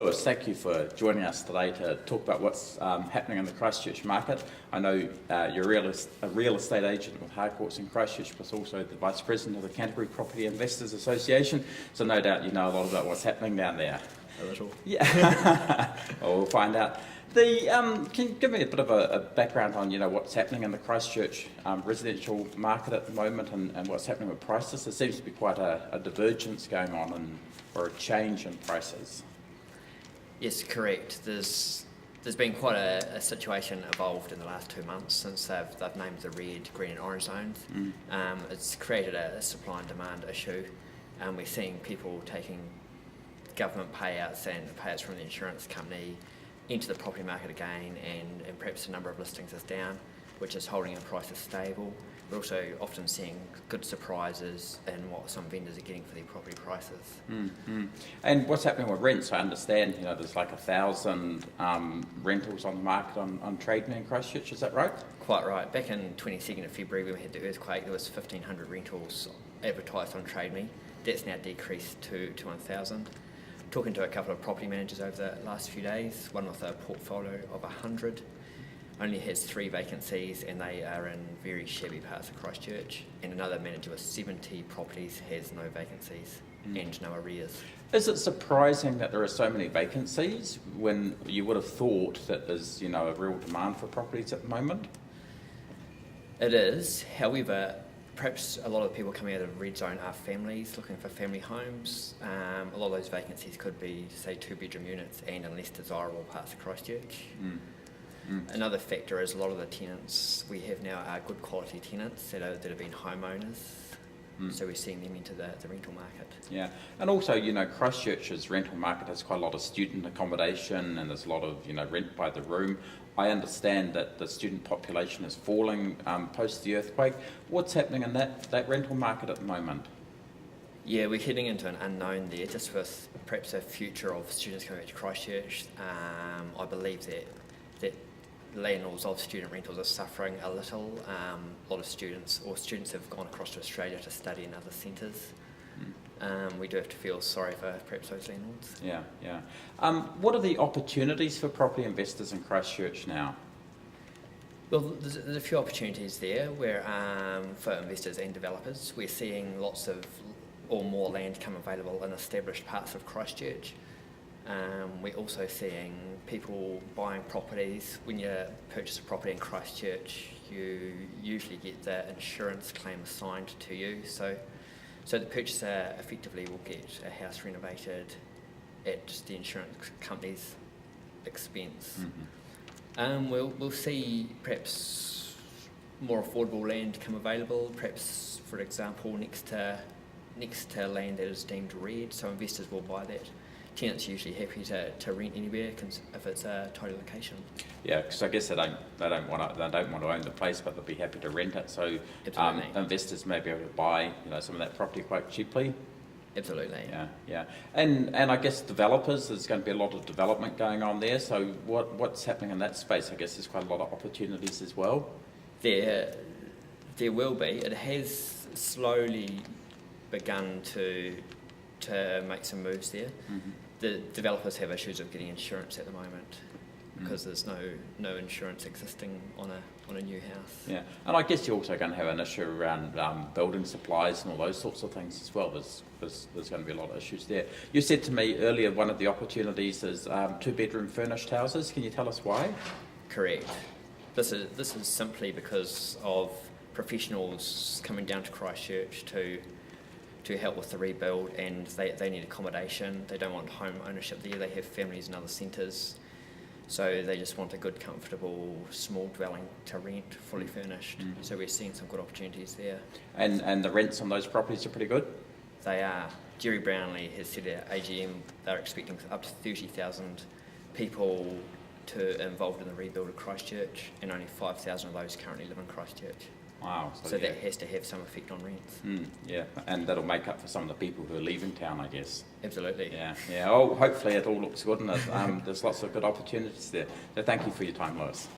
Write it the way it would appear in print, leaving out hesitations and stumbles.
Lewis, thank you for joining us today to talk about what's happening in the Christchurch market. I know you're a real estate agent with Harcourts in Christchurch, but also the Vice President of the Canterbury Property Investors Association, so no doubt you know a lot about what's happening down there. A little. Yeah, well, we'll find out. Can you give me a bit of a background on what's happening in the Christchurch residential market at the moment and what's happening with prices? There seems to be quite a divergence going on or a change in prices. Yes, correct. There's been quite a situation evolved in the last 2 months since they've named the red, green and orange zones. It's created a supply and demand issue. We're seeing people taking government payouts and payouts from the insurance company into the property market again, and perhaps the number of listings is down, which is holding the prices stable. We're also often seeing good surprises in what some vendors are getting for their property prices. And what's happening with rents? I understand there's like 1,000 rentals on the market on Trade Me in Christchurch, is that right? Quite right. Back in 22nd of February when we had the earthquake, there was 1,500 rentals advertised on Trade Me. That's now decreased to 1,000. Talking to a couple of property managers over the last few days, one with a portfolio of 100, only has 3 vacancies and they are in very shabby parts of Christchurch, and another manager with 70 properties has no vacancies and no arrears. Is it surprising that there are so many vacancies when you would have thought that there's a real demand for properties at the moment? It is, however, perhaps a lot of the people coming out of the red zone are families looking for family homes. A lot of those vacancies could be, say, 2-bedroom units and in less desirable parts of Christchurch. Another factor is a lot of the tenants we have now are good quality tenants that have been homeowners. So we're seeing them into the rental market. Yeah, and also Christchurch's rental market has quite a lot of student accommodation and there's a lot of rent by the room. I understand that the student population is falling post the earthquake. What's happening in that rental market at the moment? Yeah, we're heading into an unknown there, just with perhaps a future of students coming back to Christchurch. I believe that landlords of student rentals are suffering a little. A lot of students have gone across to Australia to study in other centres. We do have to feel sorry for perhaps those landlords. Yeah. What are the opportunities for property investors in Christchurch now? Well, there's a few opportunities there where for investors and developers. We're seeing lots of or more land come available in established parts of Christchurch. We're also seeing people buying properties. When you purchase a property in Christchurch, you usually get the insurance claim assigned to you. So the purchaser effectively will get a house renovated at the insurance company's expense. We'll see perhaps more affordable land come available, perhaps, for example, next to land that is deemed red, so investors will buy that. Tenants are usually happy to rent anywhere if it's a tidy location. Yeah, because I guess they don't want to own the place, but they'll be happy to rent it. So investors may be able to buy some of that property quite cheaply. Absolutely. Yeah. And I guess developers, there's going to be a lot of development going on there. So what's happening in that space? I guess there's quite a lot of opportunities as well. There will be. It has slowly begun to make some moves there. The developers have issues of getting insurance at the moment because there's no insurance existing on a new house. Yeah, and I guess you're also going to have an issue around building supplies and all those sorts of things as well. There's going to be a lot of issues there. You said to me earlier one of the opportunities is 2-bedroom furnished houses. Can you tell us why? Correct. This is simply because of professionals coming down to Christchurch to help with the rebuild, and they need accommodation. They don't want home ownership there. They have families in other centres, so they just want a good, comfortable, small dwelling to rent, fully furnished. So we're seeing some good opportunities there. And the rents on those properties are pretty good? They are. Jerry Brownlee has said at AGM they're expecting up to 30,000 people to involved in the rebuild of Christchurch, and only 5,000 of those currently live in Christchurch. Wow. So that has to have some effect on rents. Yeah, and that'll make up for some of the people who are leaving town, I guess. Absolutely. Yeah. Oh, hopefully it all looks good and there's lots of good opportunities there. So thank you for your time, Lewis.